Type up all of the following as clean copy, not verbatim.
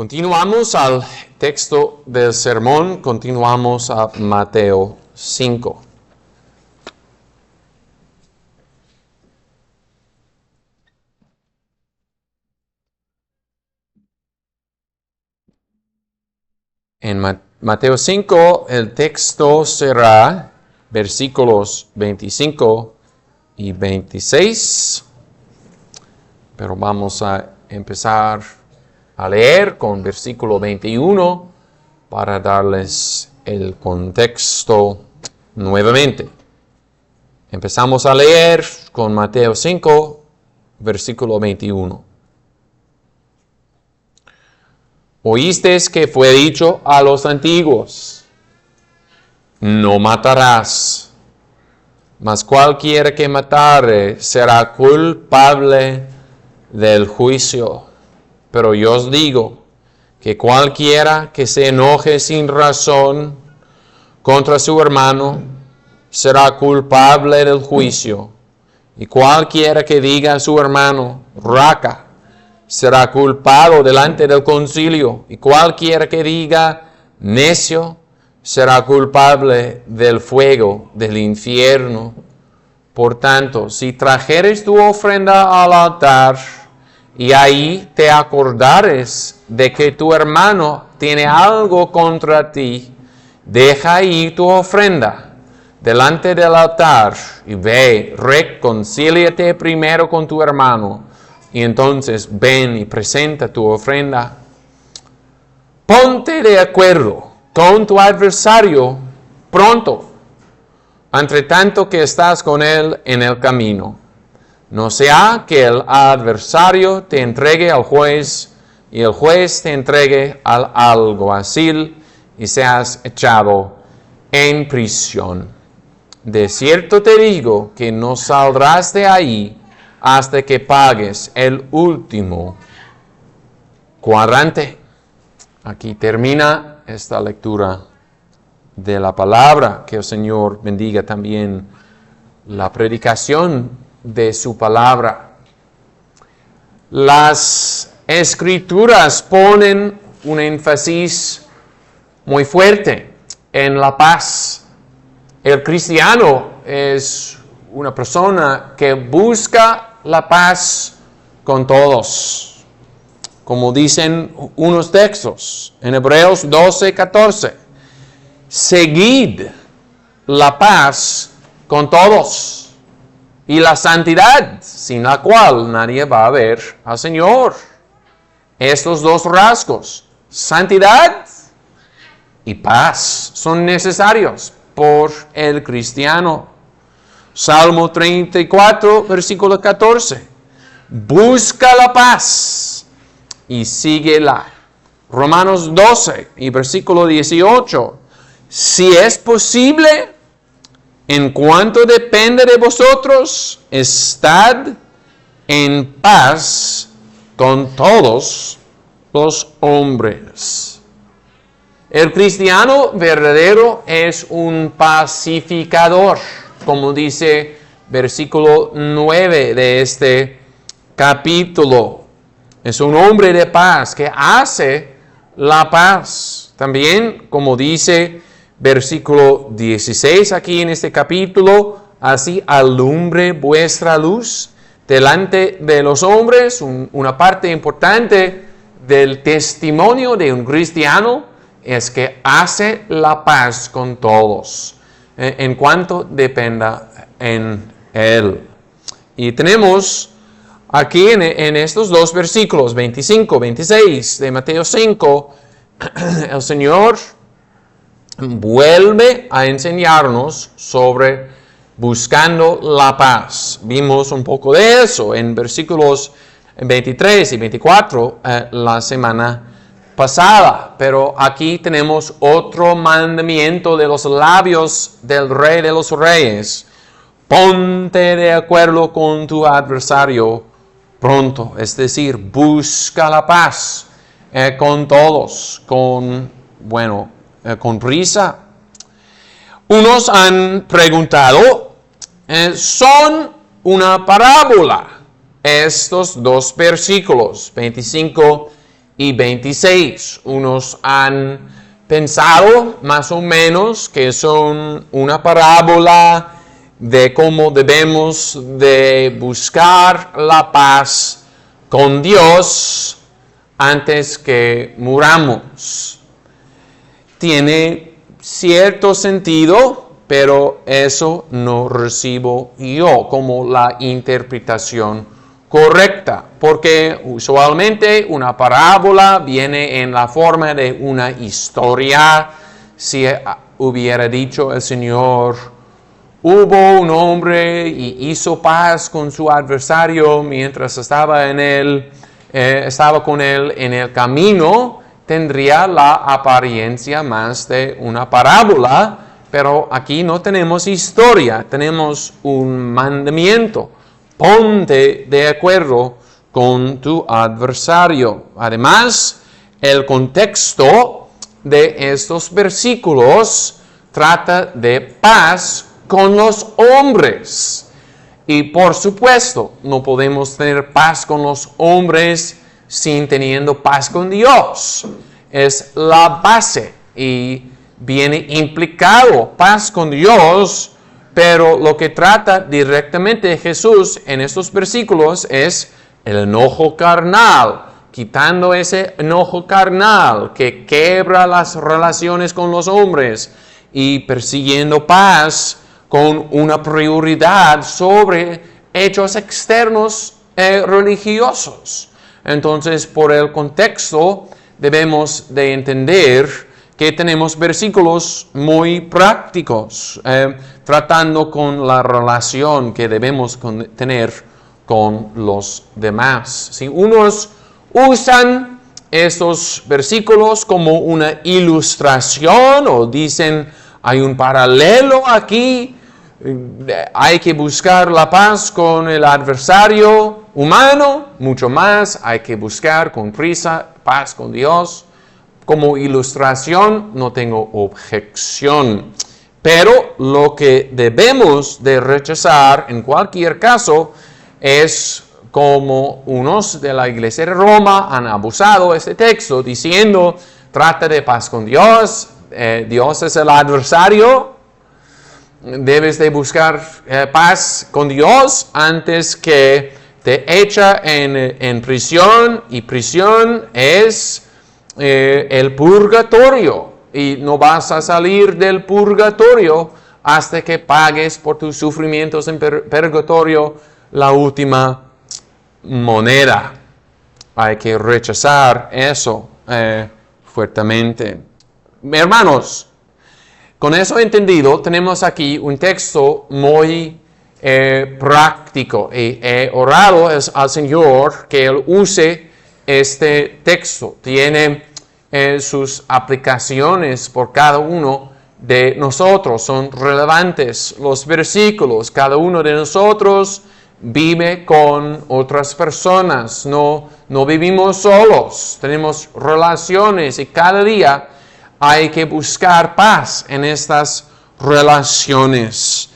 Continuamos al texto del sermón, continuamos a Mateo 5. En Mateo 5 el texto será versículos 25 y 26, pero vamos a empezar a leer con versículo 21 para darles el contexto nuevamente. Empezamos a leer con Mateo 5, versículo 21. Oísteis que fue dicho a los antiguos: no matarás, mas cualquiera que matare será culpable del juicio. Pero yo os digo que cualquiera que se enoje sin razón contra su hermano será culpable del juicio. Y cualquiera que diga a su hermano, raca, será culpado delante del concilio. Y cualquiera que diga, necio, será culpable del fuego del infierno. Por tanto, si trajeres tu ofrenda al altar, y ahí te acordares de que tu hermano tiene algo contra ti, deja ahí tu ofrenda delante del altar y ve, reconcíliate primero con tu hermano, y entonces ven y presenta tu ofrenda. Ponte de acuerdo con tu adversario pronto, entre tanto que estás con él en el camino. No sea que el adversario te entregue al juez y el juez te entregue al alguacil y seas echado en prisión. De cierto te digo que no saldrás de ahí hasta que pagues el último cuadrante. Aquí termina esta lectura de la palabra. Que el Señor bendiga también la predicación de su palabra. Las Escrituras ponen un énfasis muy fuerte en la paz. El cristiano es una persona que busca la paz con todos. Como dicen unos textos en Hebreos 12:14. Seguid la paz con todos y la santidad, sin la cual nadie va a ver al Señor. Estos dos rasgos, santidad y paz, son necesarios por el cristiano. Salmo 34, versículo 14. Busca la paz y síguela. Romanos 12 y versículo 18. Si es posible, en cuanto depende de vosotros, estad en paz con todos los hombres. El cristiano verdadero es un pacificador, como dice versículo 9 de este capítulo. Es un hombre de paz que hace la paz. También, como dice versículo 16 aquí en este capítulo, así alumbre vuestra luz delante de los hombres. Una parte importante del testimonio de un cristiano es que hace la paz con todos, en cuanto dependa en él. Y tenemos aquí en estos dos versículos, 25, 26 de Mateo 5, el Señor vuelve a enseñarnos sobre buscando la paz. Vimos un poco de eso en versículos 23 y 24 la semana pasada, pero aquí tenemos otro mandamiento de los labios del Rey de los Reyes. Ponte de acuerdo con tu adversario pronto, es decir, busca la paz con todos, con prisa. Unos han preguntado, ¿son una parábola estos dos versículos, 25 y 26. Unos han pensado más o menos que son una parábola de cómo debemos de buscar la paz con Dios antes que muramos. Tiene cierto sentido, pero eso no recibo yo como la interpretación correcta, porque usualmente una parábola viene en la forma de una historia. Si hubiera dicho el Señor, hubo un hombre y hizo paz con su adversario mientras estaba con él en el camino, tendría la apariencia más de una parábola, pero aquí no tenemos historia, tenemos un mandamiento. Ponte de acuerdo con tu adversario. Además, el contexto de estos versículos trata de paz con los hombres. Y por supuesto, no podemos tener paz con los hombres sin teniendo paz con Dios. Es la base y viene implicado paz con Dios, pero lo que trata directamente Jesús en estos versículos es el enojo carnal, quitando ese enojo carnal que quebra las relaciones con los hombres y persiguiendo paz con una prioridad sobre hechos externos religiosos. Entonces, por el contexto, debemos de entender que tenemos versículos muy prácticos, tratando con la relación que debemos tener con los demás. Si unos usan estos versículos como una ilustración o dicen, hay un paralelo aquí, hay que buscar la paz con el adversario humano, mucho más hay que buscar con prisa paz con Dios. Como ilustración no tengo objeción, pero lo que debemos de rechazar en cualquier caso es como unos de la iglesia de Roma han abusado de este texto diciendo trata de paz con Dios, Dios es el adversario, debes de buscar paz con Dios antes que te echa en prisión, y prisión es el purgatorio, y no vas a salir del purgatorio hasta que pagues por tus sufrimientos en purgatorio la última moneda. Hay que rechazar eso fuertemente. Hermanos, con eso entendido, tenemos aquí un texto muy práctico, y he orado al Señor que Él use este texto. Tiene sus aplicaciones por cada uno de nosotros, son relevantes los versículos. Cada uno de nosotros vive con otras personas, no vivimos solos, tenemos relaciones y cada día hay que buscar paz en estas relaciones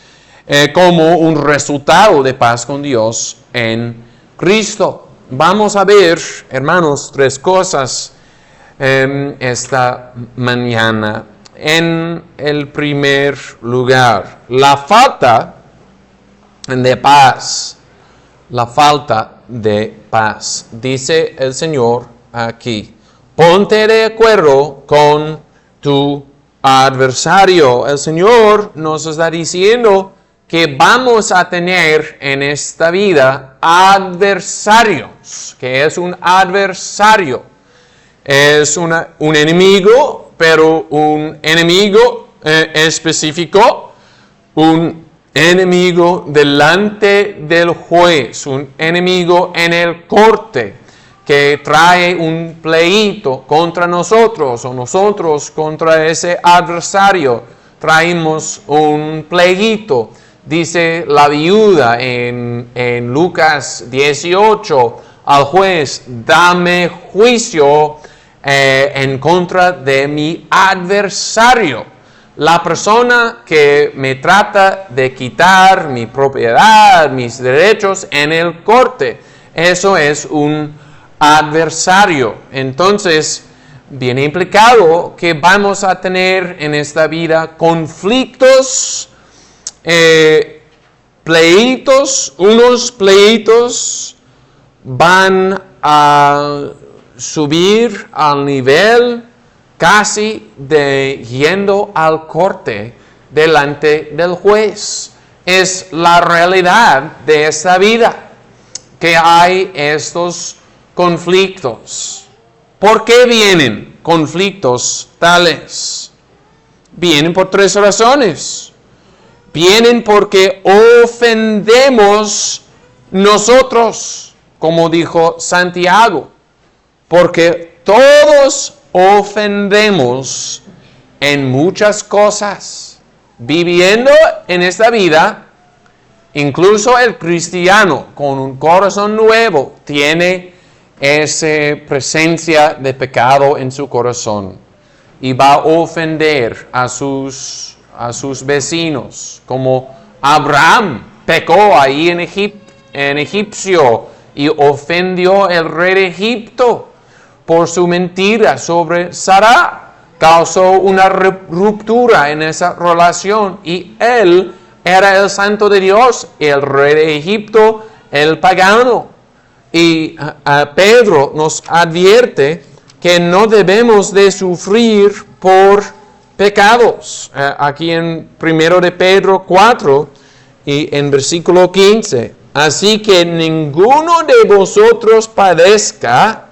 como un resultado de paz con Dios en Cristo. Vamos a ver, hermanos, tres cosas esta mañana. En el primer lugar, la falta de paz. La falta de paz. Dice el Señor aquí, ponte de acuerdo con tu adversario. El Señor nos está diciendo que vamos a tener en esta vida adversarios. ¿Qué es un adversario? Es un enemigo, pero un enemigo específico, un enemigo delante del juez, un enemigo en el corte que trae un pleito contra nosotros o nosotros contra ese adversario. Traemos un pleito. Dice la viuda en Lucas 18 al juez, dame juicio en contra de mi adversario. La persona que me trata de quitar mi propiedad, mis derechos en el corte. Eso es un adversario. Entonces, viene implicado que vamos a tener en esta vida conflictos, pleitos, unos pleitos van a subir al nivel casi de yendo al corte delante del juez. Es la realidad de esta vida, que hay estos conflictos. ¿Por qué vienen conflictos tales? Vienen por tres razones. Vienen porque ofendemos nosotros, como dijo Santiago, porque todos ofendemos en muchas cosas. Viviendo en esta vida, incluso el cristiano con un corazón nuevo tiene esa presencia de pecado en su corazón y va a ofender a sus vecinos, como Abraham pecó ahí en Egipcio y ofendió al rey de Egipto por su mentira sobre Sara. Causó una ruptura en esa relación y él era el santo de Dios, el rey de Egipto, el pagano. Y Pedro nos advierte que no debemos de sufrir por pecados. Aquí en 1 de Pedro 4 y en versículo 15. Así que ninguno de vosotros padezca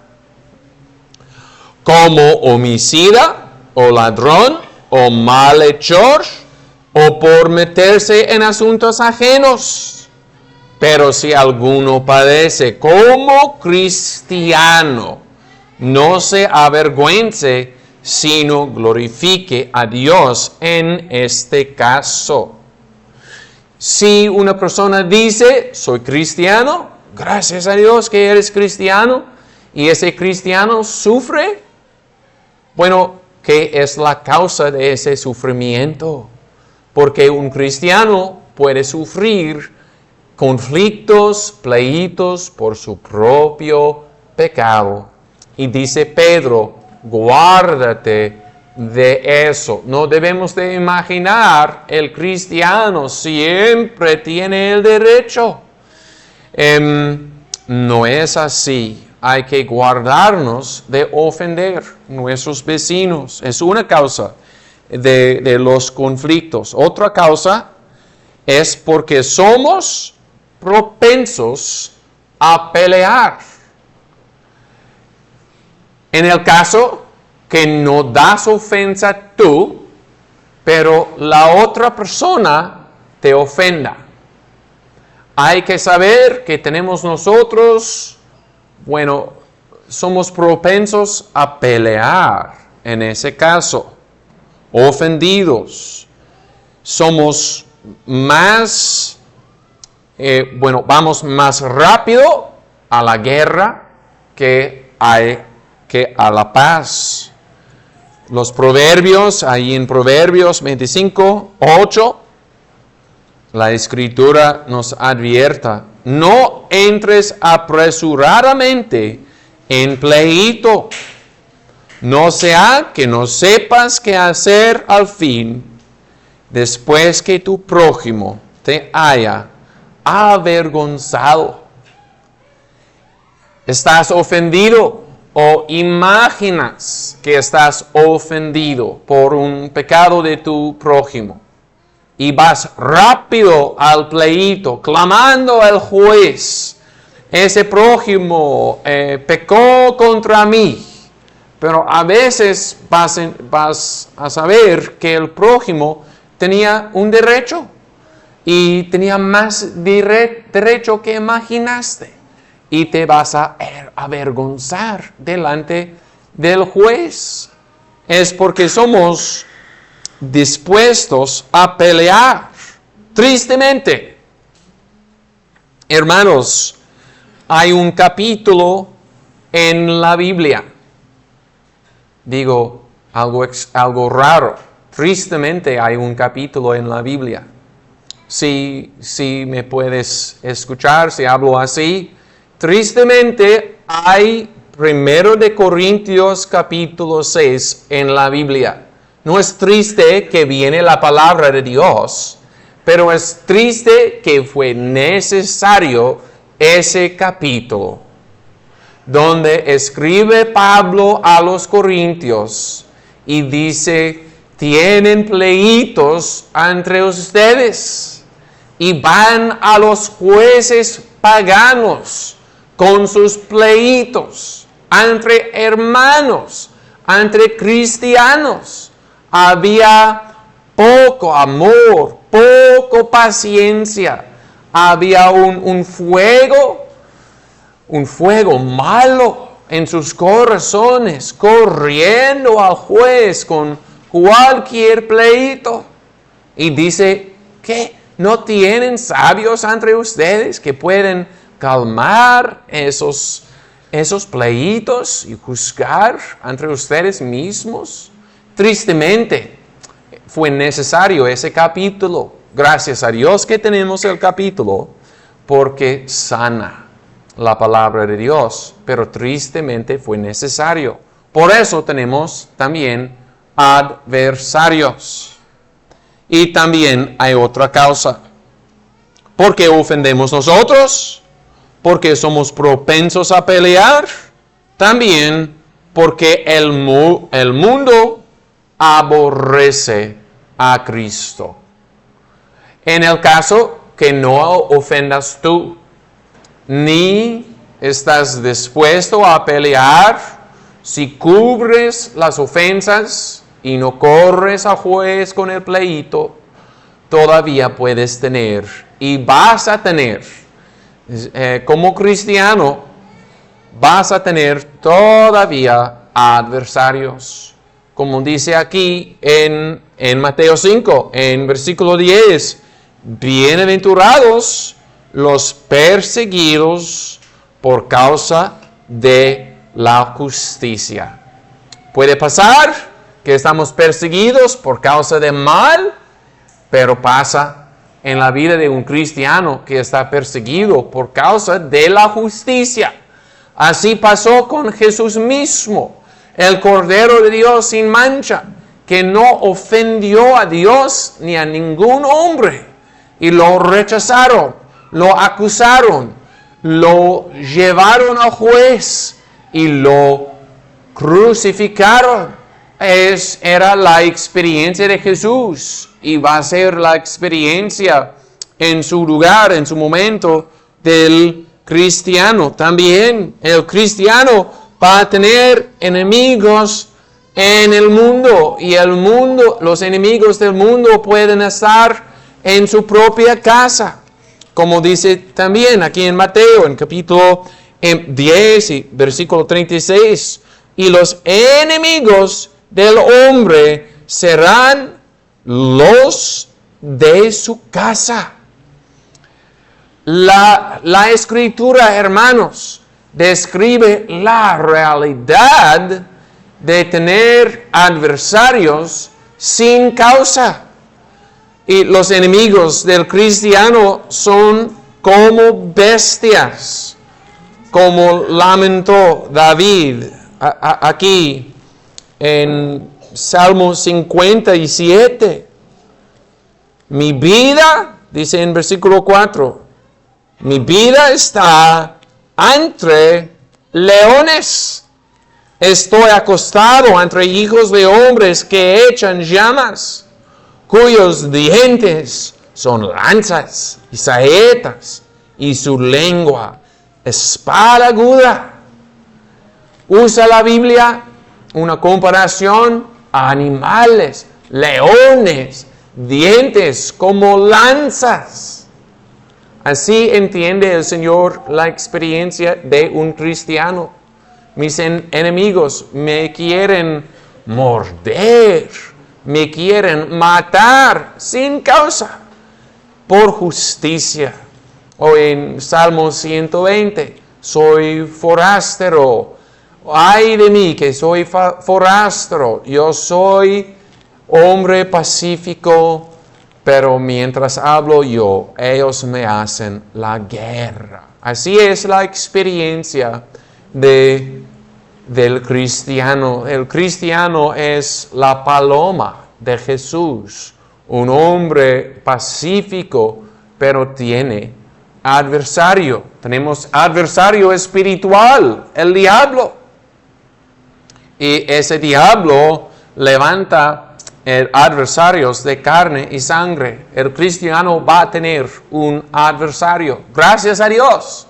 como homicida, o ladrón, o malhechor, o por meterse en asuntos ajenos. Pero si alguno padece como cristiano, no se avergüence, sino glorifique a Dios en este caso. Si una persona dice, soy cristiano, gracias a Dios que eres cristiano, y ese cristiano sufre, bueno, ¿qué es la causa de ese sufrimiento? Porque un cristiano puede sufrir conflictos, pleitos por su propio pecado. Y dice Pedro, guárdate de eso. No debemos de imaginar el cristiano siempre tiene el derecho. No es así. Hay que guardarnos de ofender a nuestros vecinos. Es una causa de los conflictos. Otra causa es porque somos propensos a pelear. En el caso que no das ofensa tú, pero la otra persona te ofenda. Hay que saber que tenemos nosotros, bueno, somos propensos a pelear en ese caso, ofendidos. Somos más, vamos más rápido a la guerra que a la paz. Los proverbios, ahí en Proverbios 25, 8, la Escritura nos advierta, no entres apresuradamente en pleito, no sea que no sepas qué hacer al fin, después que tu prójimo te haya avergonzado. ¿Estás ofendido o imaginas que estás ofendido por un pecado de tu prójimo? Y vas rápido al pleito, clamando al juez. Ese prójimo pecó contra mí. Pero a veces vas a saber que el prójimo tenía un derecho. Y tenía más derecho que imaginaste. Y te vas a avergonzar delante del juez. Es porque somos dispuestos a pelear. Tristemente, hermanos, hay un capítulo en la Biblia. Digo, algo raro. Tristemente hay un capítulo en la Biblia. Si me puedes escuchar, si hablo así. Tristemente hay 1 de Corintios capítulo 6 en la Biblia. No es triste que viene la palabra de Dios, pero es triste que fue necesario ese capítulo, donde escribe Pablo a los Corintios y dice, tienen pleitos entre ustedes y van a los jueces paganos con sus pleitos entre hermanos, entre cristianos. Había poco amor, poco paciencia. Había un fuego malo en sus corazones, corriendo al juez con cualquier pleito. Y dice, ¿qué? ¿No tienen sabios entre ustedes que pueden calmar esos pleitos y juzgar entre ustedes mismos? Tristemente, fue necesario ese capítulo. Gracias a Dios que tenemos el capítulo, porque sana la palabra de Dios, pero tristemente fue necesario. Por eso tenemos también adversarios. Y también hay otra causa. ¿Por qué ofendemos nosotros? Porque somos propensos a pelear. También porque el mundo aborrece a Cristo. En el caso que no ofendas tú, ni estás dispuesto a pelear, si cubres las ofensas y no corres al juez con el pleito, todavía puedes tener y vas a tener, como cristiano, vas a tener todavía adversarios. Como dice aquí en Mateo 5, en versículo 10, bienaventurados los perseguidos por causa de la justicia. Puede pasar que estamos perseguidos por causa de mal, pero pasa en la vida de un cristiano que está perseguido por causa de la justicia. Así pasó con Jesús mismo, el Cordero de Dios sin mancha, que no ofendió a Dios ni a ningún hombre, y lo rechazaron, lo acusaron, lo llevaron al juez y lo crucificaron. Era la experiencia de Jesús y va a ser la experiencia en su lugar, en su momento del cristiano. También el cristiano va a tener enemigos en el mundo, y los enemigos del mundo pueden estar en su propia casa, como dice también aquí en Mateo, en capítulo 10 y versículo 36, y los enemigos del hombre serán los de su casa. La Escritura, hermanos, describe la realidad de tener adversarios sin causa. Y los enemigos del cristiano son como bestias, como lamentó David aquí en Salmo 57. Mi vida, dice en versículo 4, mi vida está entre leones. Estoy acostado entre hijos de hombres que echan llamas, cuyos dientes son lanzas y saetas, y su lengua espada aguda. Usa la Biblia una comparación a animales, leones, dientes como lanzas. Así entiende el Señor la experiencia de un cristiano. Mis enemigos me quieren morder, me quieren matar sin causa, por justicia. O en Salmo 120, soy forastero. Ay de mí que soy forastero. Yo soy hombre pacífico, pero mientras hablo yo, ellos me hacen la guerra. Así es la experiencia de del cristiano. El cristiano es la paloma de Jesús, un hombre pacífico, pero tiene adversario. Tenemos adversario espiritual, el diablo. Y ese diablo levanta adversarios de carne y sangre. El cristiano va a tener un adversario. Gracias a Dios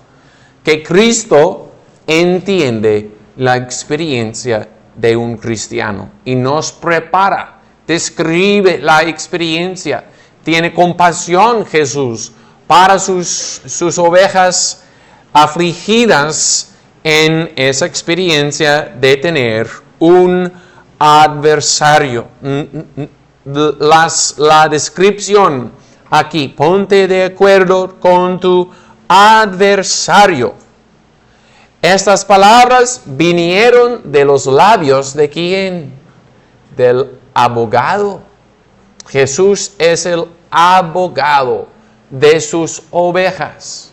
que Cristo entiende la experiencia de un cristiano y nos prepara, describe la experiencia. Tiene compasión Jesús para sus ovejas afligidas en esa experiencia de tener un adversario. La descripción aquí, ponte de acuerdo con tu adversario. Estas palabras vinieron de los labios de ¿quién? Del abogado. Jesús es el abogado de sus ovejas.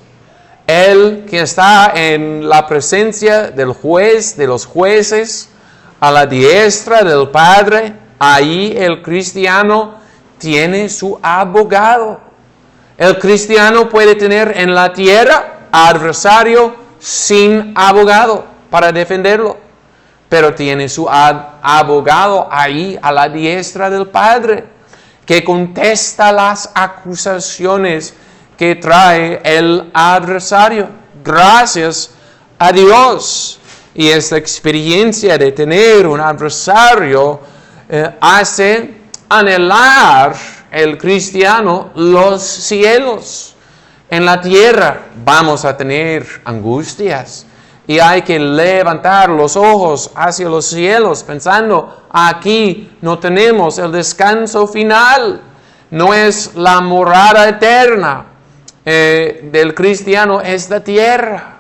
Él que está en la presencia del juez, de los jueces, a la diestra del Padre, ahí el cristiano tiene su abogado. El cristiano puede tener en la tierra adversario sin abogado para defenderlo, pero tiene su abogado ahí a la diestra del Padre, que contesta las acusaciones que trae el adversario. Gracias a Dios. Y esta experiencia de tener un adversario hace anhelar el cristiano los cielos. En la tierra vamos a tener angustias y hay que levantar los ojos hacia los cielos pensando, aquí no tenemos el descanso final, no es la morada eterna del cristiano esta tierra.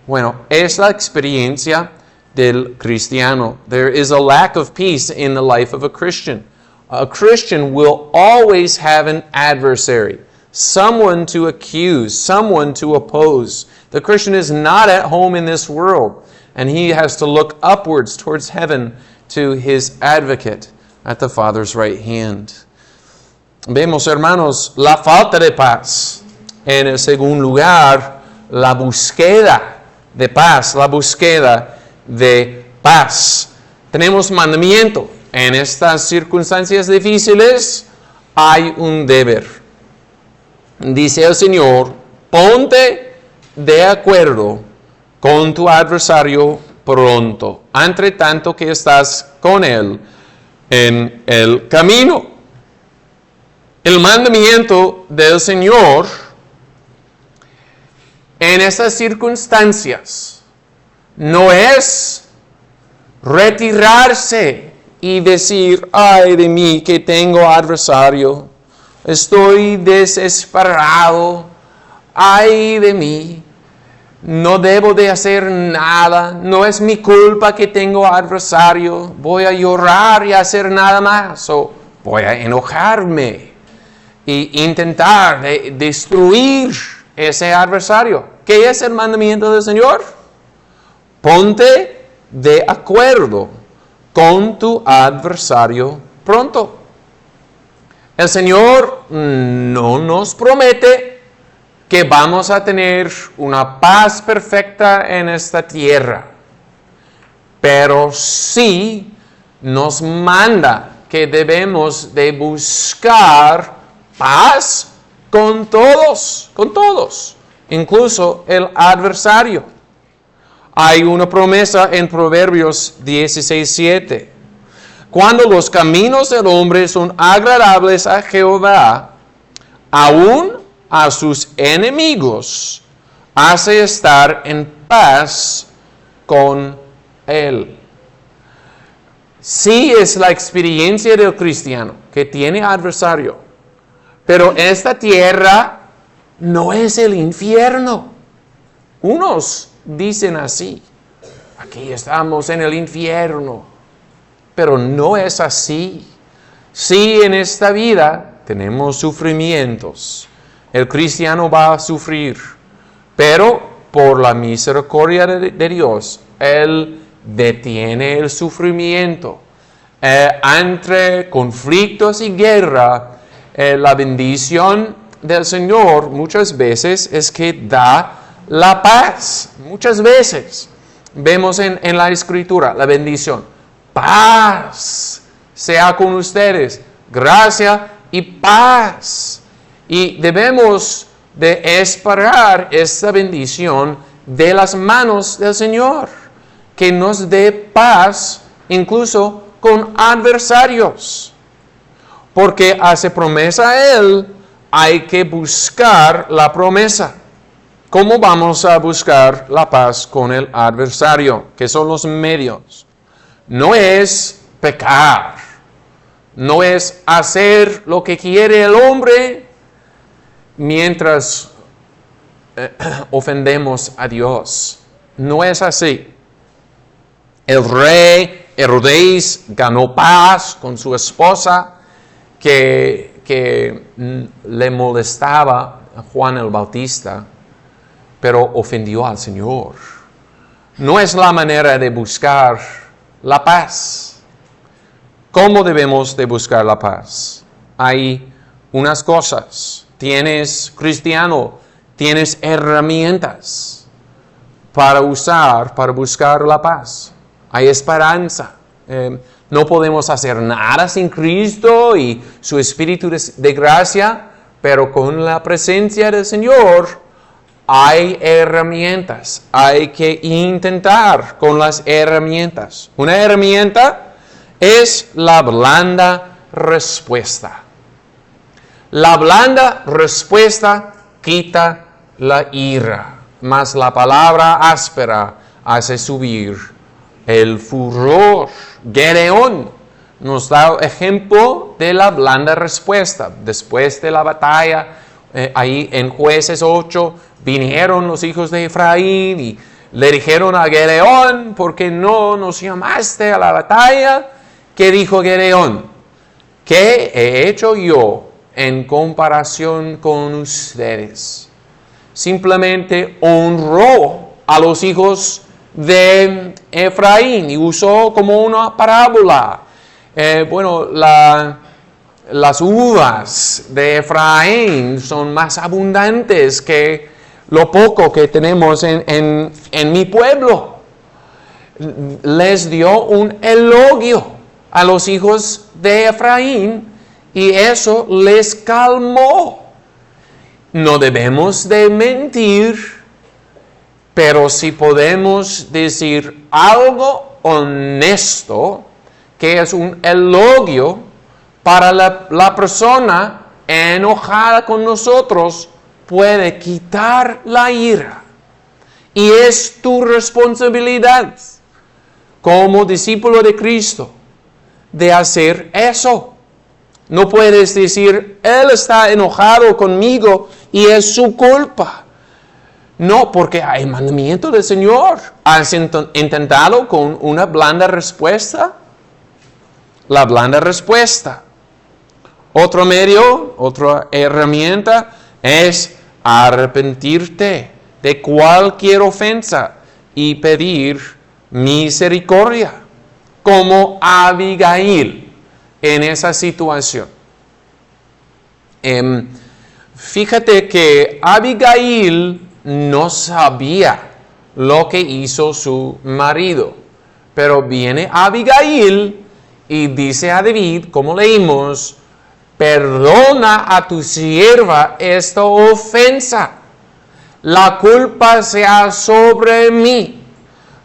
Bueno, es la experiencia del cristiano. There is a lack of peace in the life of a Christian. A Christian will always have an adversary, someone to accuse, someone to oppose. The Christian is not at home in this world, and he has to look upwards towards heaven to his advocate at the Father's right hand. Vemos, hermanos, la falta de paz. En el segundo lugar, la búsqueda de paz, la búsqueda de paz. Tenemos mandamiento. En estas circunstancias difíciles hay un deber. Dice el Señor, ponte de acuerdo con tu adversario pronto, entre tanto que estás con él en el camino. El mandamiento del Señor en estas circunstancias no es retirarse y decir, ay de mí que tengo adversario, estoy desesperado, ay de mí, no debo de hacer nada, no es mi culpa que tengo adversario, voy a llorar y hacer nada más, o voy a enojarme e intentar destruir ese adversario. ¿Qué es el mandamiento del Señor? Ponte de acuerdo con tu adversario pronto. El Señor no nos promete que vamos a tener una paz perfecta en esta tierra, pero sí nos manda que debemos de buscar paz con todos, incluso el adversario. Hay una promesa en Proverbios 16:7. Cuando los caminos del hombre son agradables a Jehová, aún a sus enemigos hace estar en paz con él. Sí es la experiencia del cristiano que tiene adversario, pero esta tierra no es el infierno. Unos dicen así, aquí estamos en el infierno, pero no es así. Sí, en esta vida tenemos sufrimientos. El cristiano va a sufrir, pero por la misericordia de Dios, Él detiene el sufrimiento. Entre conflictos y guerra, la bendición del Señor muchas veces es que da la paz. Muchas veces vemos en la Escritura la bendición. Paz sea con ustedes, gracia y paz. Y debemos de esperar esta bendición de las manos del Señor, que nos dé paz incluso con adversarios. Porque hace promesa a Él, hay que buscar la promesa. ¿Cómo vamos a buscar la paz con el adversario? ¿Qué son los medios? No es pecar, no es hacer lo que quiere el hombre mientras ofendemos a Dios. No es así. El rey Herodes ganó paz con su esposa que le molestaba a Juan el Bautista, pero ofendió al Señor. No es la manera de buscar la paz. ¿Cómo debemos de buscar la paz? Hay unas cosas. Tienes, cristiano, tienes herramientas para usar, para buscar la paz. Hay esperanza. No podemos hacer nada sin Cristo y su Espíritu de gracia, pero con la presencia del Señor hay herramientas. Hay que intentar con las herramientas. Una herramienta es la blanda respuesta. La blanda respuesta quita la ira, mas la palabra áspera hace subir el furor. Gedeón nos da ejemplo de la blanda respuesta. Después de la batalla, ahí en Jueces 8, vinieron los hijos de Efraín y le dijeron a Gedeón, ¿por qué no nos llamaste a la batalla? ¿Qué dijo Gedeón? ¿Qué he hecho yo en comparación con ustedes? Simplemente honró a los hijos de Efraín y usó como una parábola. Las uvas de Efraín son más abundantes que lo poco que tenemos en mi pueblo. Les dio un elogio a los hijos de Efraín y eso les calmó. No debemos de mentir, pero si podemos decir algo honesto, que es un elogio para la persona enojada con nosotros, puede quitar la ira. Y es tu responsabilidad como discípulo de Cristo de hacer eso. No puedes decir, Él está enojado conmigo y es su culpa. No, porque hay mandamiento del Señor. ¿Has intentado con una blanda respuesta? La blanda respuesta. Otro medio, otra herramienta es arrepentirte de cualquier ofensa y pedir misericordia, como Abigail en esa situación. Fíjate que Abigail no sabía lo que hizo su marido, pero viene Abigail y dice a David, como leímos, perdona a tu sierva esta ofensa, la culpa sea sobre mí.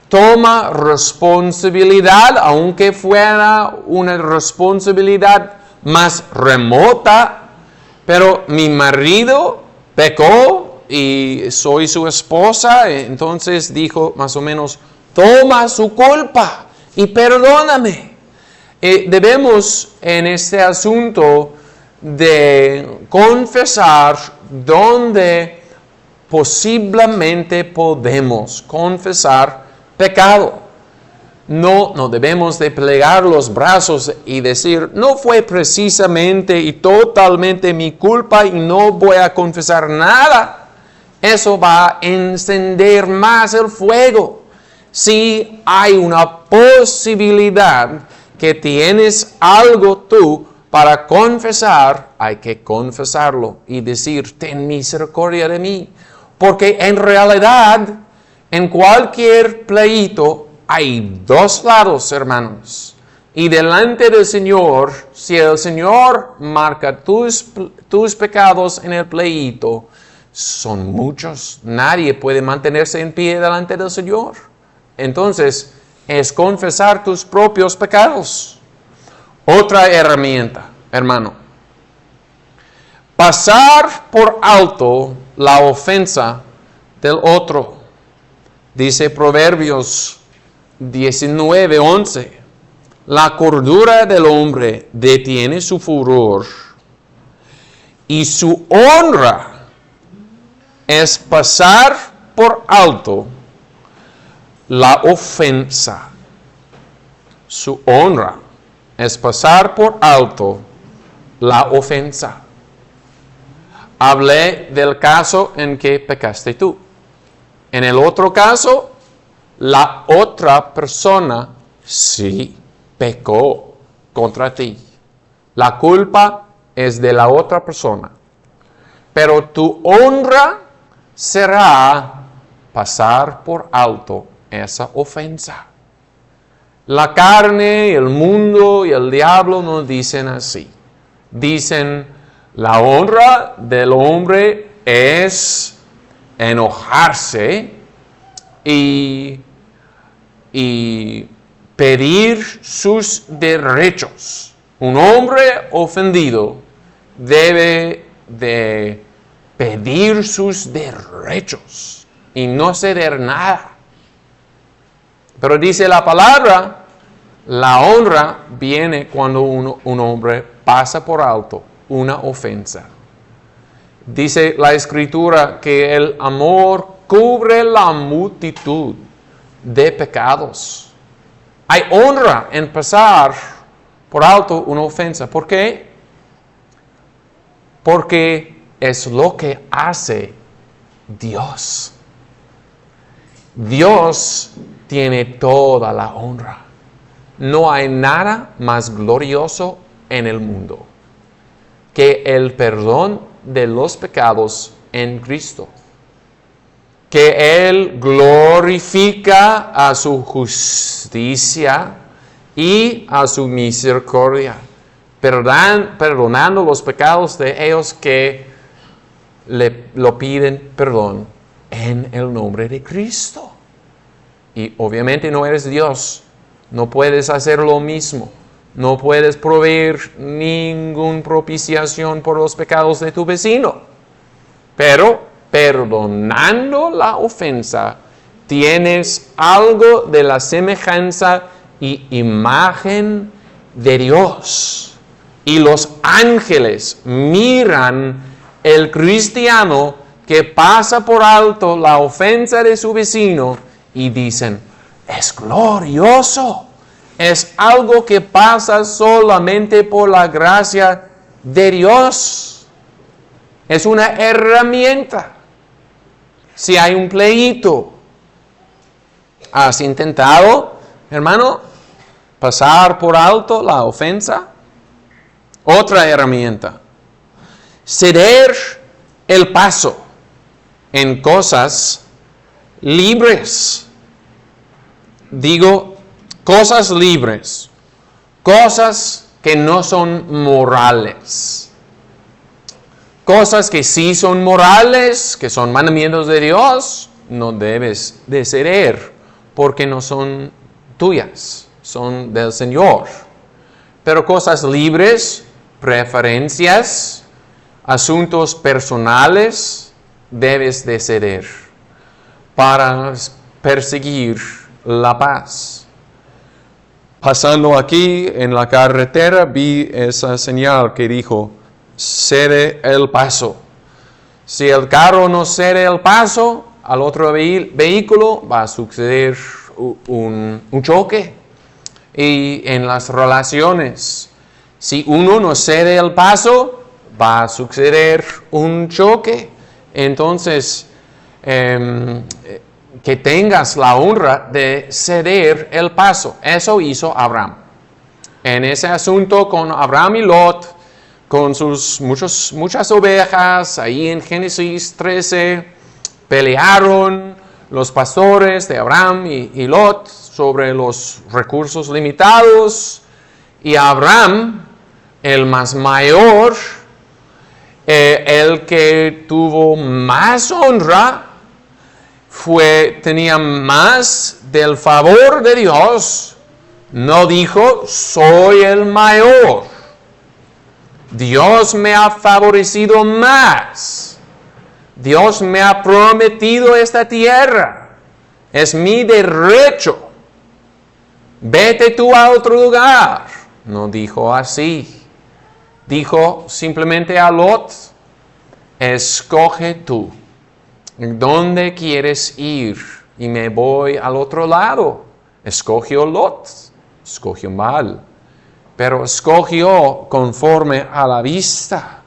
Toma responsabilidad, aunque fuera una responsabilidad más remota, pero mi marido pecó y soy su esposa, entonces dijo más o menos, toma su culpa y perdóname. Debemos en este asunto de confesar donde posiblemente podemos confesar pecado. No debemos de plegar los brazos y decir, no fue precisamente y totalmente mi culpa y no voy a confesar nada. Eso va a encender más el fuego. si hay una posibilidad que tienes algo tú para confesar, hay que confesarlo y decir, ten misericordia de mí. Porque en realidad, en cualquier pleito, hay dos lados, hermanos. Y delante del Señor, si el Señor marca tus pecados en el pleito, son muchos. Nadie puede mantenerse en pie delante del Señor. Entonces, es confesar tus propios pecados. Otra herramienta, hermano. Pasar por alto la ofensa del otro. Dice Proverbios 19:11. La cordura del hombre detiene su furor y su honra es pasar por alto la ofensa. Su honra es pasar por alto la ofensa. Hablé del caso en que pecaste tú. En el otro caso, la otra persona sí pecó contra ti. La culpa es de la otra persona. Pero tu honra será pasar por alto esa ofensa. La carne, el mundo y el diablo nos dicen así. Dicen, la honra del hombre es enojarse y pedir sus derechos. Un hombre ofendido debe de pedir sus derechos y no ceder nada. Pero dice la palabra, la honra viene cuando un hombre pasa por alto una ofensa. Dice la Escritura que el amor cubre la multitud de pecados. Hay honra en pasar por alto una ofensa. ¿Por qué? Porque es lo que hace Dios. Dios tiene toda la honra. No hay nada más glorioso en el mundo que el perdón de los pecados en Cristo. Que Él glorifica a su justicia y a su misericordia, perdonando los pecados de ellos que lo piden perdón en el nombre de Cristo. Y obviamente no eres Dios, no puedes hacer lo mismo, no puedes proveer ninguna propiciación por los pecados de tu vecino, pero perdonando la ofensa, tienes algo de la semejanza y imagen de Dios. Y los ángeles miran el cristiano que pasa por alto la ofensa de su vecino y dicen, es glorioso, es algo que pasa solamente por la gracia de Dios. Es una herramienta. Si hay un pleito, ¿has intentado, hermano, pasar por alto la ofensa? Otra herramienta. Ceder el paso en cosas libres. Digo, cosas libres. Cosas que no son morales. Cosas que sí son morales, que son mandamientos de Dios, no debes de ceder, porque no son tuyas, son del Señor. Pero cosas libres, preferencias, asuntos personales, debes de ceder para perseguir la paz. Pasando aquí en la carretera vi esa señal que dijo, cede el paso. Si el carro no cede el paso al otro vehículo, va a suceder un choque. Y en las relaciones, si uno no cede el paso, va a suceder un choque. Entonces, que que tengas la honra de ceder el paso. Eso hizo Abraham. En ese asunto con Abraham y Lot, con sus muchas ovejas, ahí en Génesis 13, pelearon los pastores de Abraham y Lot sobre los recursos limitados, y Abraham, el más mayor, el que tuvo más honra, tenía más del favor de Dios. No dijo, soy el mayor. Dios me ha favorecido más. Dios me ha prometido esta tierra. Es mi derecho. Vete tú a otro lugar. No dijo así. Dijo simplemente a Lot, escoge tú. ¿Dónde quieres ir? Y me voy al otro lado. Escogió Lot. Escogió mal. Pero escogió conforme a la vista.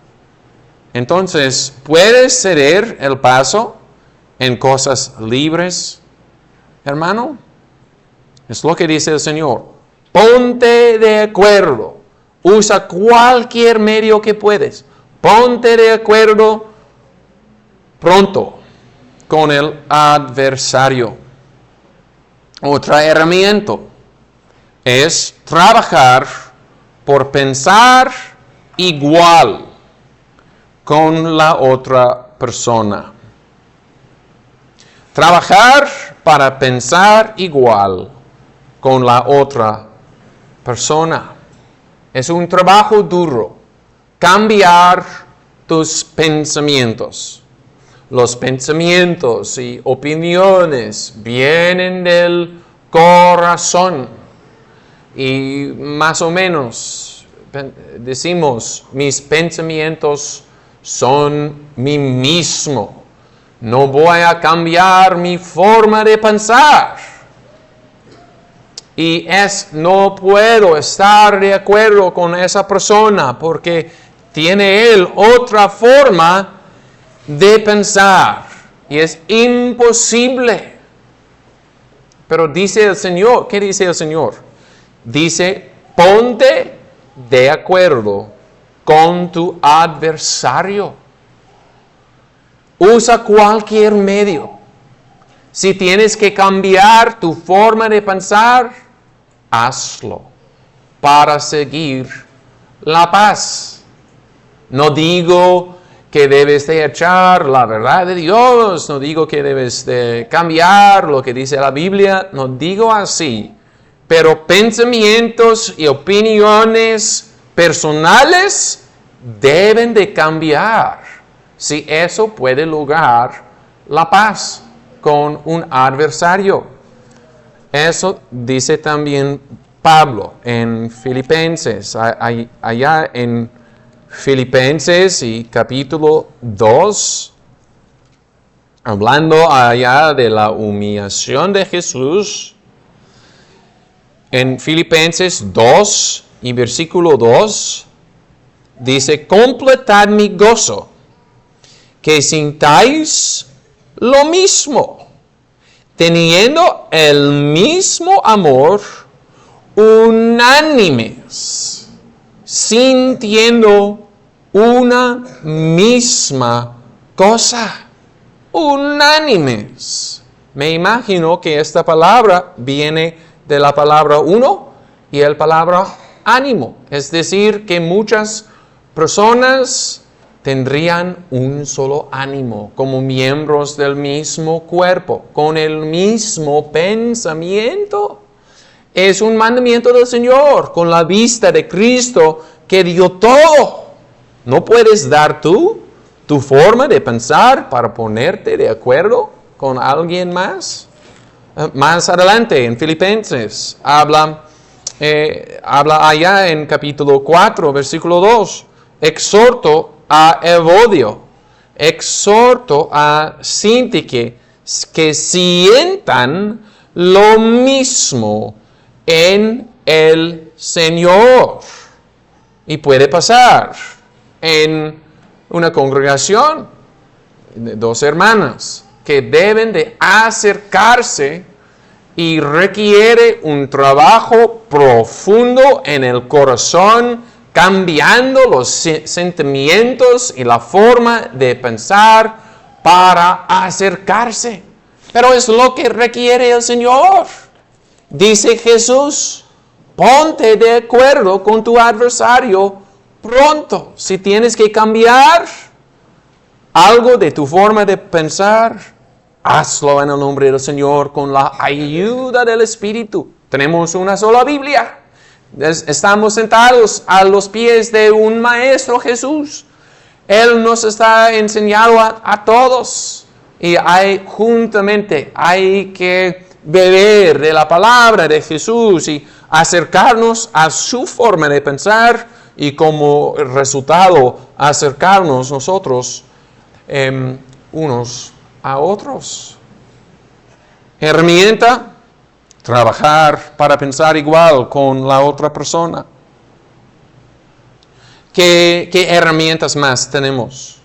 Entonces, ¿puedes ceder el paso en cosas libres, hermano? Es lo que dice el Señor. Ponte de acuerdo. Usa cualquier medio que puedes. Ponte de acuerdo pronto con el adversario. Otra herramienta es trabajar por pensar igual con la otra persona. Trabajar para pensar igual con la otra persona. Es un trabajo duro. Cambiar tus pensamientos. Los pensamientos y opiniones vienen del corazón. Y más o menos decimos, mis pensamientos son mí mismo. No voy a cambiar mi forma de pensar. Y no puedo estar de acuerdo con esa persona porque tiene él otra forma de pensar. Y es imposible. Pero dice el Señor, ¿qué dice el Señor? Dice, ponte de acuerdo con tu adversario. Usa cualquier medio. Si tienes que cambiar tu forma de pensar, hazlo para seguir la paz. No digo que debes de echar la verdad de Dios, no digo que debes de cambiar lo que dice la Biblia, no digo así. Pero pensamientos y opiniones personales deben de cambiar si eso puede lograr la paz con un adversario. Eso dice también Pablo en Filipenses, allá en Filipenses y capítulo 2, hablando allá de la humillación de Jesús. En Filipenses 2 y versículo 2 dice, completad mi gozo, que sintáis lo mismo, teniendo el mismo amor, unánimes, sintiendo una misma cosa, unánimes. Me imagino que esta palabra viene de la palabra uno y la palabra ánimo. Es decir, que muchas personas tendrían un solo ánimo, como miembros del mismo cuerpo, con el mismo pensamiento. Es un mandamiento del Señor, con la vista de Cristo que dio todo. ¿No puedes dar tú tu forma de pensar para ponerte de acuerdo con alguien más? Más adelante en Filipenses habla allá en capítulo 4, versículo 2. Exhorto a Evodio, exhorto a Síntique que sientan lo mismo en el Señor. Y puede pasar en una congregación de dos hermanas que deben de acercarse y requiere un trabajo profundo en el corazón, cambiando los sentimientos y la forma de pensar para acercarse. Pero es lo que requiere el Señor. Dice Jesús, ponte de acuerdo con tu adversario pronto. Si tienes que cambiar algo de tu forma de pensar, hazlo en el nombre del Señor con la ayuda del Espíritu. Tenemos una sola Biblia. Estamos sentados a los pies de un Maestro Jesús. Él nos está enseñando a todos. Y juntamente hay que beber de la palabra de Jesús y acercarnos a su forma de pensar y como resultado acercarnos nosotros unos a otros. Herramienta, trabajar para pensar igual con la otra persona. ¿Qué herramientas más tenemos?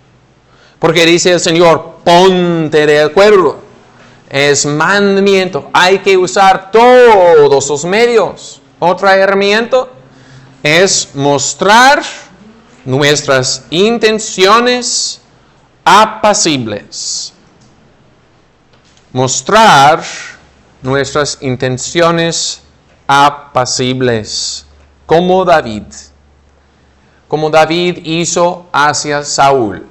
Porque dice el Señor, ponte de acuerdo. Es mandamiento. Hay que usar todos los medios. Otra herramienta es mostrar nuestras intenciones apacibles. Mostrar nuestras intenciones apacibles. Como David hizo hacia Saúl.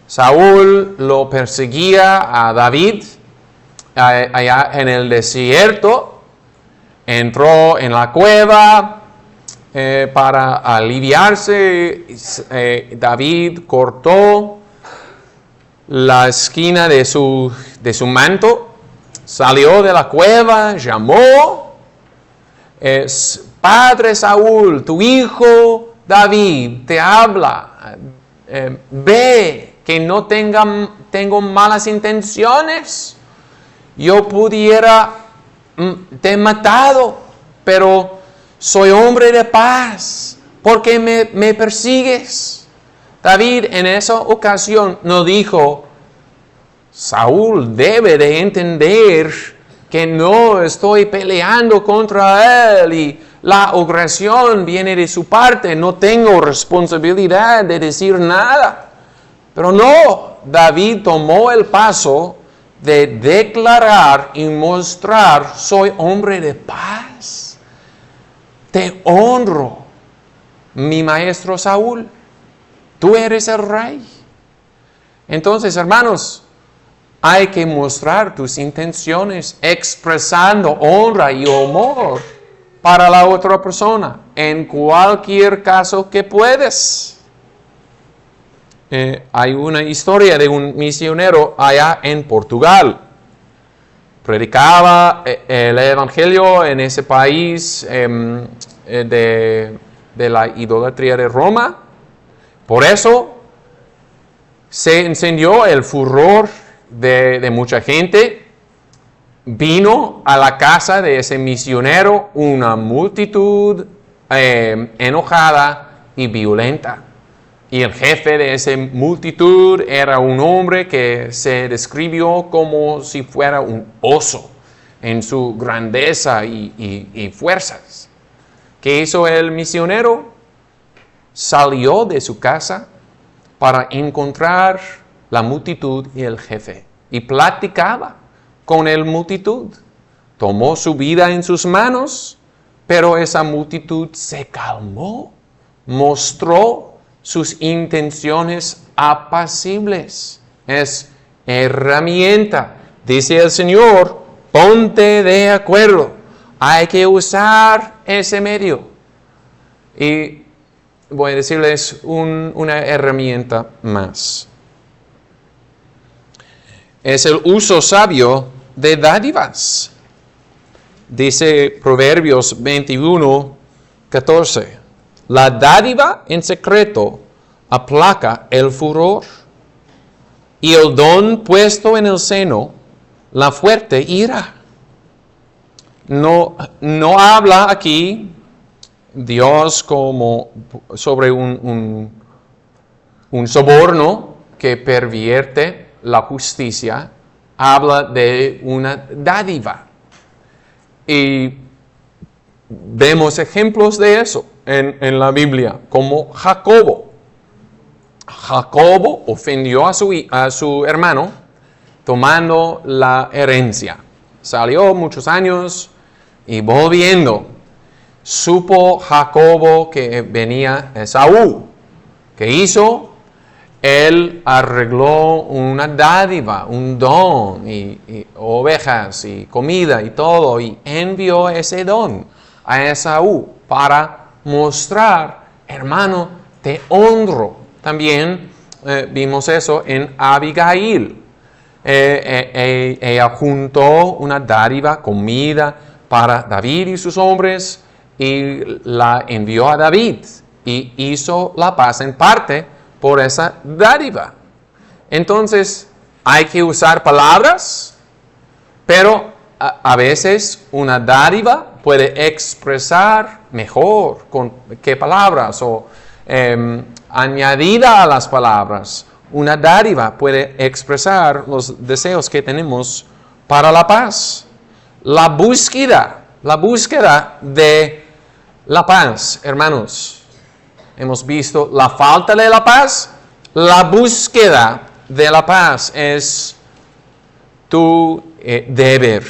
Saúl lo perseguía a David allá en el desierto. Entró en la cueva para aliviarse. David cortó la esquina de su manto, salió de la cueva, llamó, Padre Saúl, tu hijo David te habla, ve que no tengo malas intenciones, yo pudiera te he matado, pero soy hombre de paz, ¿por qué me persigues? David en esa ocasión no dijo, Saúl debe de entender que no estoy peleando contra él y la agresión viene de su parte, no tengo responsabilidad de decir nada. Pero no, David tomó el paso de declarar y mostrar, soy hombre de paz. Te honro, mi maestro Saúl. Tú eres el rey. Entonces, hermanos, hay que mostrar tus intenciones expresando honra y amor para la otra persona en cualquier caso que puedes. Hay una historia de un misionero allá en Portugal. Predicaba el evangelio en ese país de la idolatría de Roma. Por eso se encendió el furor de mucha gente. Vino a la casa de ese misionero una multitud enojada y violenta. Y el jefe de esa multitud era un hombre que se describió como si fuera un oso en su grandeza y fuerzas. ¿Qué hizo el misionero? Salió de su casa para encontrar la multitud y el jefe. Y platicaba con la multitud. Tomó su vida en sus manos, pero esa multitud se calmó. Mostró sus intenciones apacibles. Es herramienta. Dice el Señor, ponte de acuerdo. Hay que usar ese medio. Y voy a decirles una herramienta más. Es el uso sabio de dádivas. Dice Proverbios 21:14. La dádiva en secreto aplaca el furor, y el don puesto en el seno, la fuerte ira. No habla aquí Dios como sobre un soborno que pervierte la justicia, habla de una dádiva. Y vemos ejemplos de eso en la Biblia, como Jacobo. Jacobo ofendió a su hermano tomando la herencia. Salió muchos años y volviendo, supo Jacobo que venía Esaú. ¿Qué hizo? Él arregló una dádiva, un don, y ovejas y comida y todo, y envió ese don a Esaú para mostrar, hermano, te honro. También vimos eso en Abigail. Ella juntó una dádiva, comida para David y sus hombres, y la envió a David, y hizo la paz en parte por esa dádiva. Entonces, hay que usar palabras, pero a veces una dádiva puede expresar mejor que palabras, o añadida a las palabras. Una dádiva puede expresar los deseos que tenemos para la paz. La búsqueda de la paz, hermanos. Hemos visto la falta de la paz. La búsqueda de la paz es tu deber.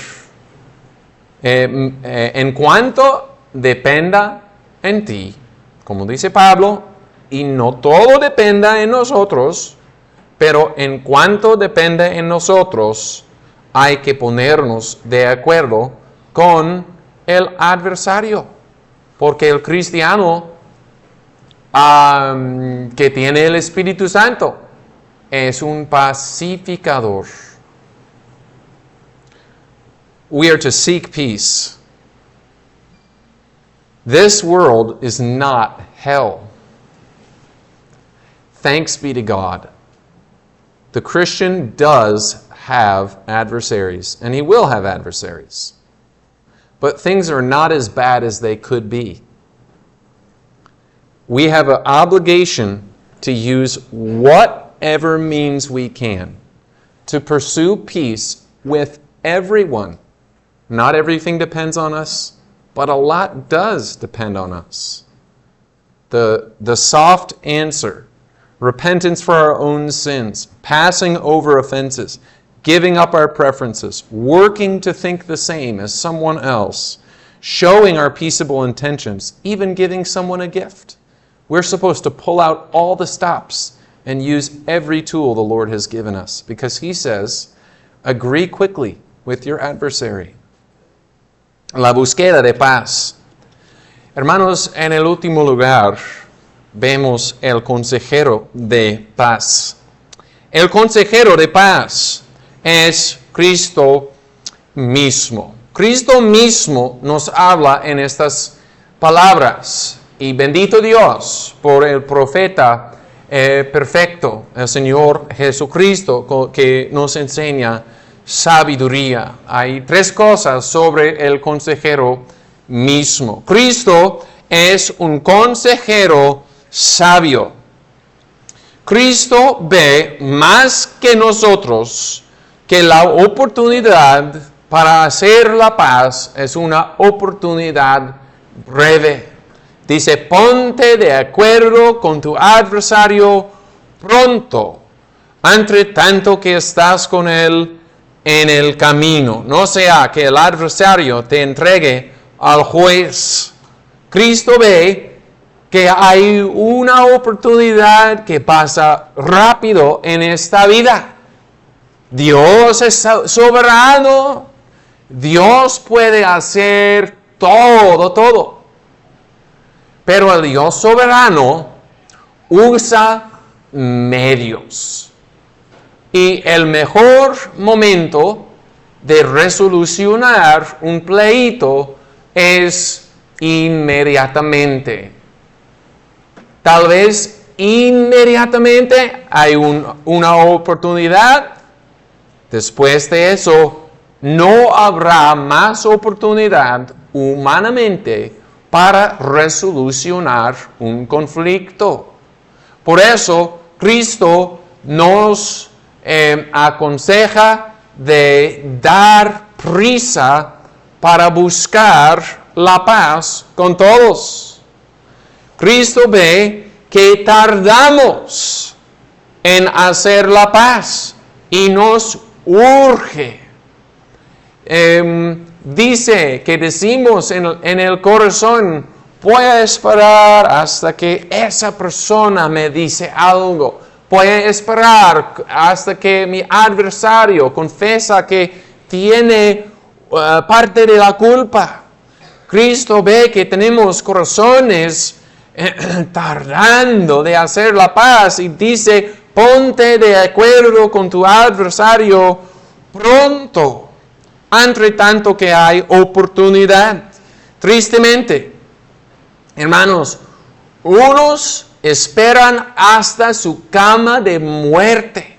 En cuanto dependa en ti, como dice Pablo, y no todo dependa en nosotros, pero en cuanto depende en nosotros, hay que ponernos de acuerdo con el adversario. Porque el cristiano que tiene el Espíritu Santo es un pacificador. We are to seek peace. This world is not hell. Thanks be to God. The Christian does have adversaries, and he will have adversaries. But things are not as bad as they could be. We have an obligation to use whatever means we can to pursue peace with everyone. Not everything depends on us, but a lot does depend on us. The soft answer, repentance for our own sins, passing over offenses, giving up our preferences, working to think the same as someone else, showing our peaceable intentions, even giving someone a gift. We're supposed to pull out all the stops and use every tool the Lord has given us, because He says, agree quickly with your adversary. La búsqueda de paz. Hermanos, en el último lugar, vemos el consejero de paz. El consejero de paz es Cristo mismo. Cristo mismo nos habla en estas palabras. Y bendito Dios por el profeta perfecto, el Señor Jesucristo, que nos enseña sabiduría. Hay tres cosas sobre el consejero mismo. Cristo es un consejero sabio. Cristo ve más que nosotros que la oportunidad para hacer la paz es una oportunidad breve. Dice, ponte de acuerdo con tu adversario pronto, entre tanto que estás con él en el camino. No sea que el adversario te entregue al juez. Cristo ve que hay una oportunidad que pasa rápido en esta vida. Dios es soberano. Dios puede hacer todo. Pero el Dios soberano usa medios. Y el mejor momento de resolucionar un pleito es inmediatamente. Tal vez inmediatamente hay una oportunidad. Después de eso, no habrá más oportunidad humanamente para resolucionar un conflicto. Por eso, Cristo nos aconseja de dar prisa para buscar la paz con todos. Cristo ve que tardamos en hacer la paz y nos urge. Dice que decimos en el corazón, voy a esperar hasta que esa persona me dice algo. Voy a esperar hasta que mi adversario confiesa que tiene parte de la culpa. Cristo ve que tenemos corazones tardando de hacer la paz y dice, ponte de acuerdo con tu adversario pronto, entre tanto que hay oportunidad. Tristemente, hermanos, unos esperan hasta su cama de muerte.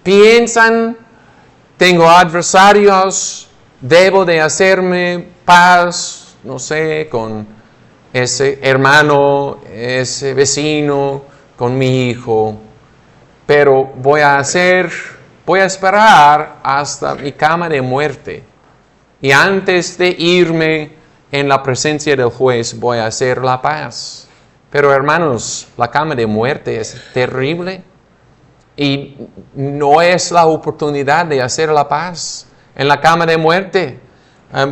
Piensan, tengo adversarios, debo de hacerme paz, no sé, con ese hermano, ese vecino, con mi hijo, pero voy a esperar hasta mi cama de muerte. Y antes de irme en la presencia del juez, voy a hacer la paz. Pero hermanos, la cama de muerte es terrible y no es la oportunidad de hacer la paz. En la cama de muerte,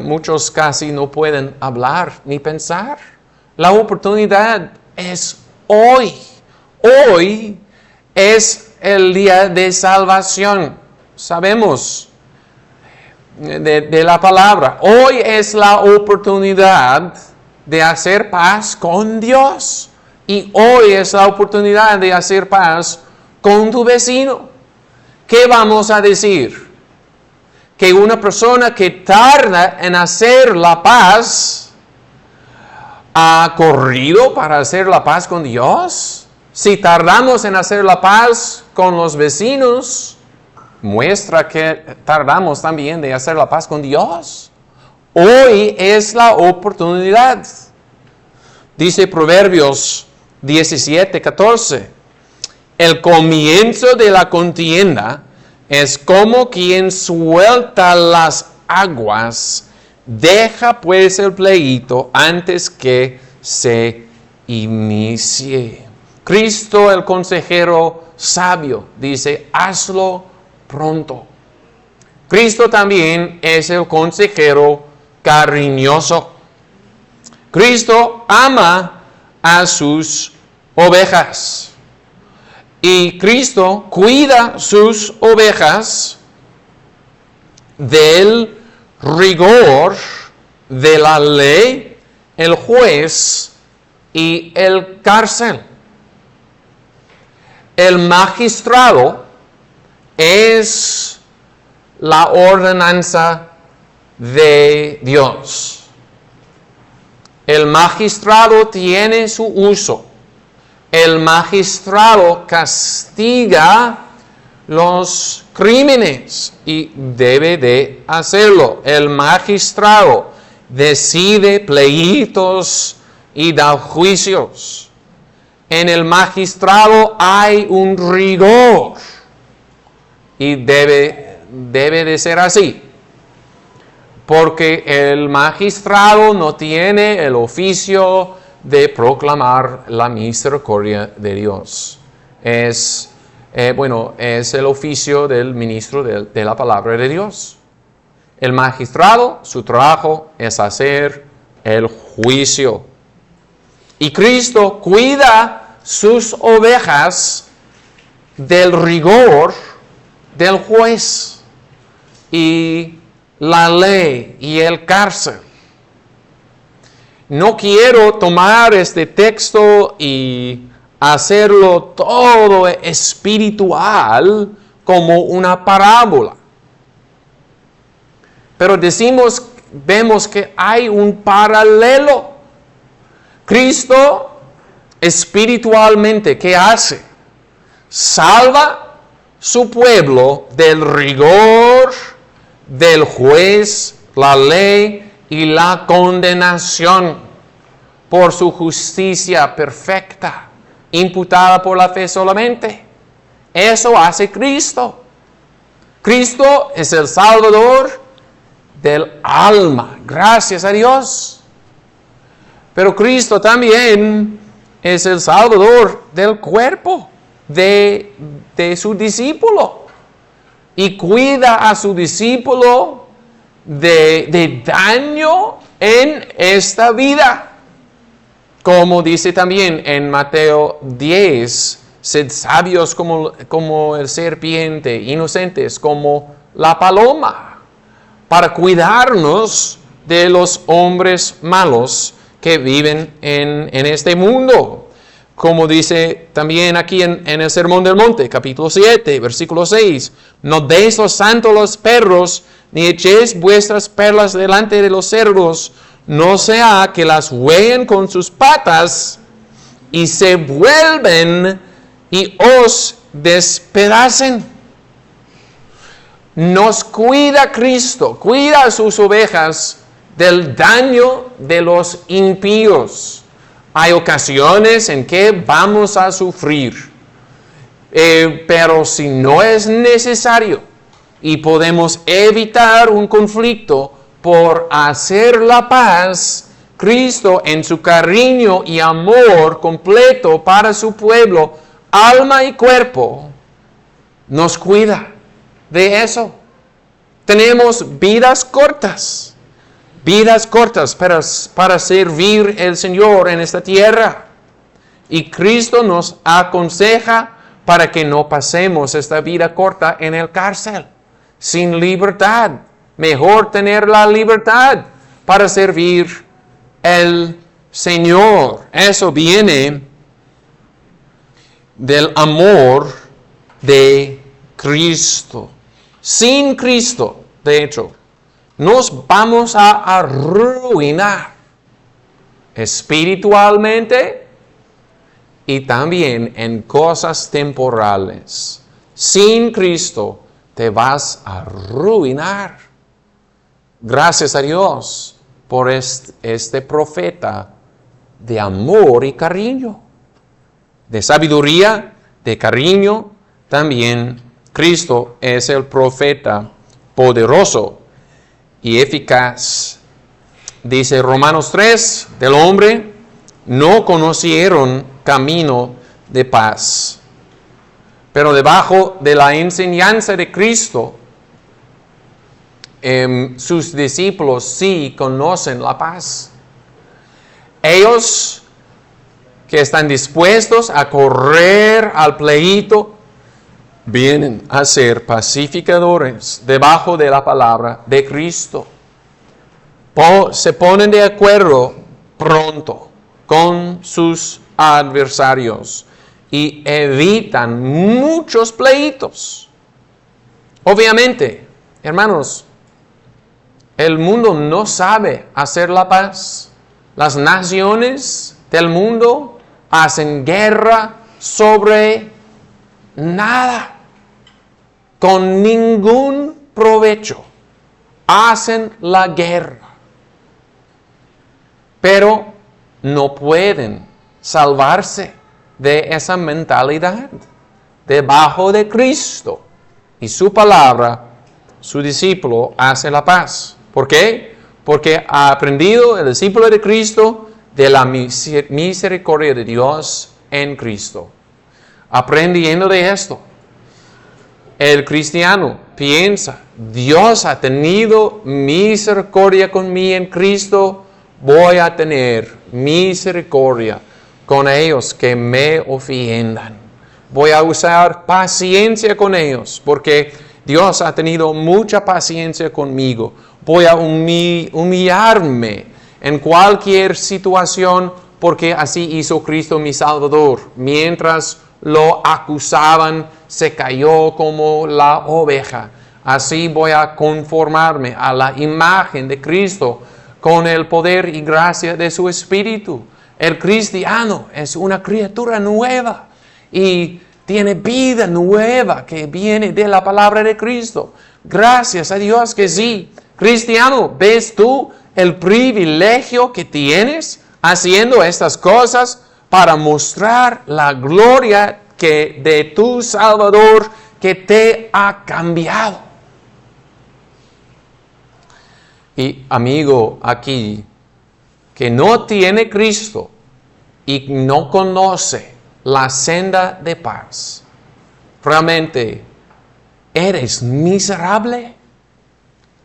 muchos casi no pueden hablar ni pensar. La oportunidad es hoy. Hoy es el día de salvación. Sabemos de la palabra. Hoy es la oportunidad de hacer paz con Dios. Y hoy es la oportunidad de hacer paz con tu vecino. ¿Qué vamos a decir? Que una persona que tarda en hacer la paz ha corrido para hacer la paz con Dios. Si tardamos en hacer la paz con los vecinos, muestra que tardamos también de hacer la paz con Dios. Hoy es la oportunidad. Dice Proverbios 17:14. El comienzo de la contienda es como quien suelta las aguas. Deja pues el pleito antes que se inicie. Cristo, el consejero sabio, dice, hazlo pronto. Cristo también es el consejero cariñoso. Cristo ama a sus ovejas. Y Cristo cuida sus ovejas del rigor de la ley, el juez y el cárcel. El magistrado es la ordenanza de Dios. El magistrado tiene su uso. El magistrado castiga los crímenes y debe de hacerlo. El magistrado decide pleitos y da juicios. En el magistrado hay un rigor y debe de ser así. Porque el magistrado no tiene el oficio de proclamar la misericordia de Dios. Es el oficio del ministro de la palabra de Dios. El magistrado, su trabajo es hacer el juicio. Y Cristo cuida sus ovejas del rigor del juez y la ley y el cárcel. No quiero tomar este texto y hacerlo todo espiritual como una parábola. Pero vemos que hay un paralelo. Cristo espiritualmente, ¿qué hace? Salva su pueblo del rigor del juez, la ley y la condenación por su justicia perfecta, imputada por la fe solamente. Eso hace Cristo. Cristo es el Salvador del alma. Gracias a Dios. Pero Cristo también es el Salvador del cuerpo de su discípulo. Y cuida a su discípulo de daño en esta vida. Como dice también en Mateo 10, sed sabios como el serpiente, inocentes como la paloma, para cuidarnos de los hombres malos que viven en este mundo. Como dice también aquí en el Sermón del Monte, capítulo 7, versículo 6. No deis los santos a los perros, ni echéis vuestras perlas delante de los cerdos, no sea que las hueen con sus patas y se vuelven y os despedacen. Nos cuida Cristo, cuida a sus ovejas del daño de los impíos. Hay ocasiones en que vamos a sufrir, pero si no es necesario y podemos evitar un conflicto por hacer la paz, Cristo en su cariño y amor completo para su pueblo, alma y cuerpo, nos cuida de eso. Tenemos vidas cortas para servir al Señor en esta tierra. Y Cristo nos aconseja para que no pasemos esta vida corta en el cárcel, sin libertad. Mejor tener la libertad para servir al Señor. Eso viene del amor de Cristo. Sin Cristo, de hecho, nos vamos a arruinar espiritualmente y también en cosas temporales. Sin Cristo te vas a arruinar. Gracias a Dios por este profeta de amor y cariño, de sabiduría, de cariño. También Cristo es el profeta poderoso y eficaz. Dice Romanos 3, del hombre no conocieron camino de paz, pero debajo de la enseñanza de Cristo, sus discípulos sí conocen la paz. Ellos que están dispuestos a correr al pleito, vienen a ser pacificadores debajo de la palabra de Cristo. Se ponen de acuerdo pronto con sus adversarios y evitan muchos pleitos. Obviamente, hermanos, el mundo no sabe hacer la paz. Las naciones del mundo hacen guerra sobre nada, con ningún provecho. Hacen la guerra, pero no pueden salvarse de esa mentalidad. Debajo de Cristo y su palabra, su discípulo hace la paz. ¿Por qué? Porque ha aprendido el discípulo de Cristo de la misericordia de Dios en Cristo. Aprendiendo de esto, el cristiano piensa, Dios ha tenido misericordia conmigo en Cristo, voy a tener misericordia con ellos que me ofendan. Voy a usar paciencia con ellos, porque Dios ha tenido mucha paciencia conmigo. Voy a humillarme en cualquier situación, porque así hizo Cristo mi Salvador. Mientras lo acusaban, se cayó como la oveja. Así voy a conformarme a la imagen de Cristo con el poder y gracia de su Espíritu. El cristiano es una criatura nueva y tiene vida nueva que viene de la palabra de Cristo. Gracias a Dios que sí. Cristiano, ¿ves tú el privilegio que tienes haciendo estas cosas para mostrar la gloria de tu Salvador que te ha cambiado? Y amigo aquí, que no tiene Cristo y no conoce la senda de paz, realmente eres miserable.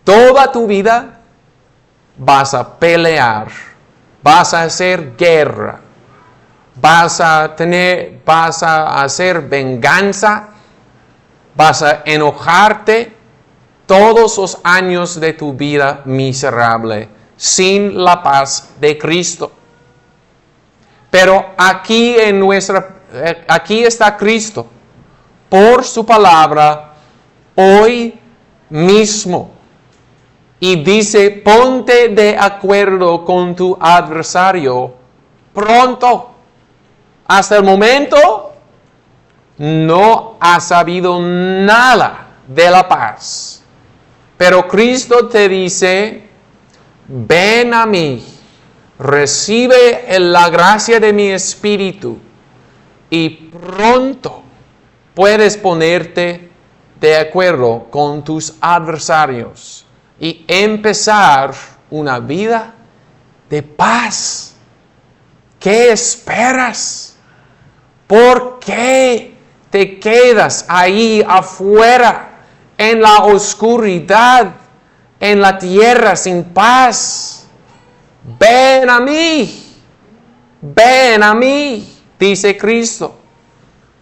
Toda tu vida vas a pelear, vas a hacer guerra, vas a hacer venganza, vas a enojarte todos los años de tu vida miserable, sin la paz de Cristo. Pero aquí está Cristo, por su palabra, hoy mismo. Y dice, ponte de acuerdo con tu adversario pronto. Hasta el momento, no has sabido nada de la paz. Pero Cristo te dice, ven a mí, recibe la gracia de mi Espíritu y pronto puedes ponerte de acuerdo con tus adversarios y empezar una vida de paz. ¿Qué esperas? ¿Por qué te quedas ahí afuera? En la oscuridad, en la tierra sin paz. Ven a mí, dice Cristo,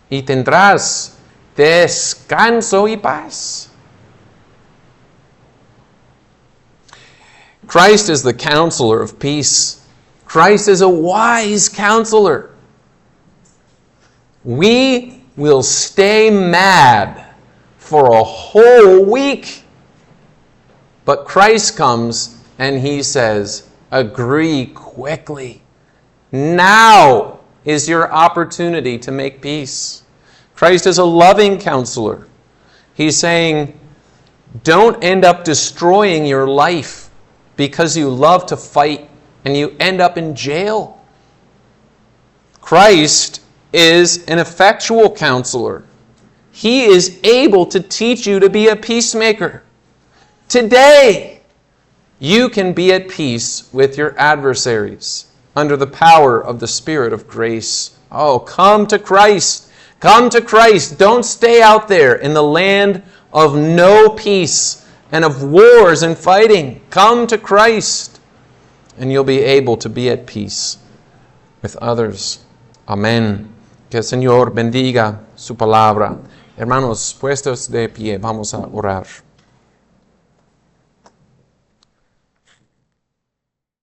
y tendrás descanso y paz. Christ is the counselor of peace. Christ is a wise counselor. We will stay mad for a whole week. But Christ comes and he says, agree quickly. Now is your opportunity to make peace. Christ is a loving counselor. He's saying, don't end up destroying your life because you love to fight and you end up in jail. Christ is an effectual counselor. He is able to teach you to be a peacemaker. Today, you can be at peace with your adversaries under the power of the Spirit of grace. Oh, come to Christ. Come to Christ. Don't stay out there in the land of no peace and of wars and fighting. Come to Christ, and you'll be able to be at peace with others. Amén. Que el Señor bendiga su palabra. Hermanos, puestos de pie, vamos a orar.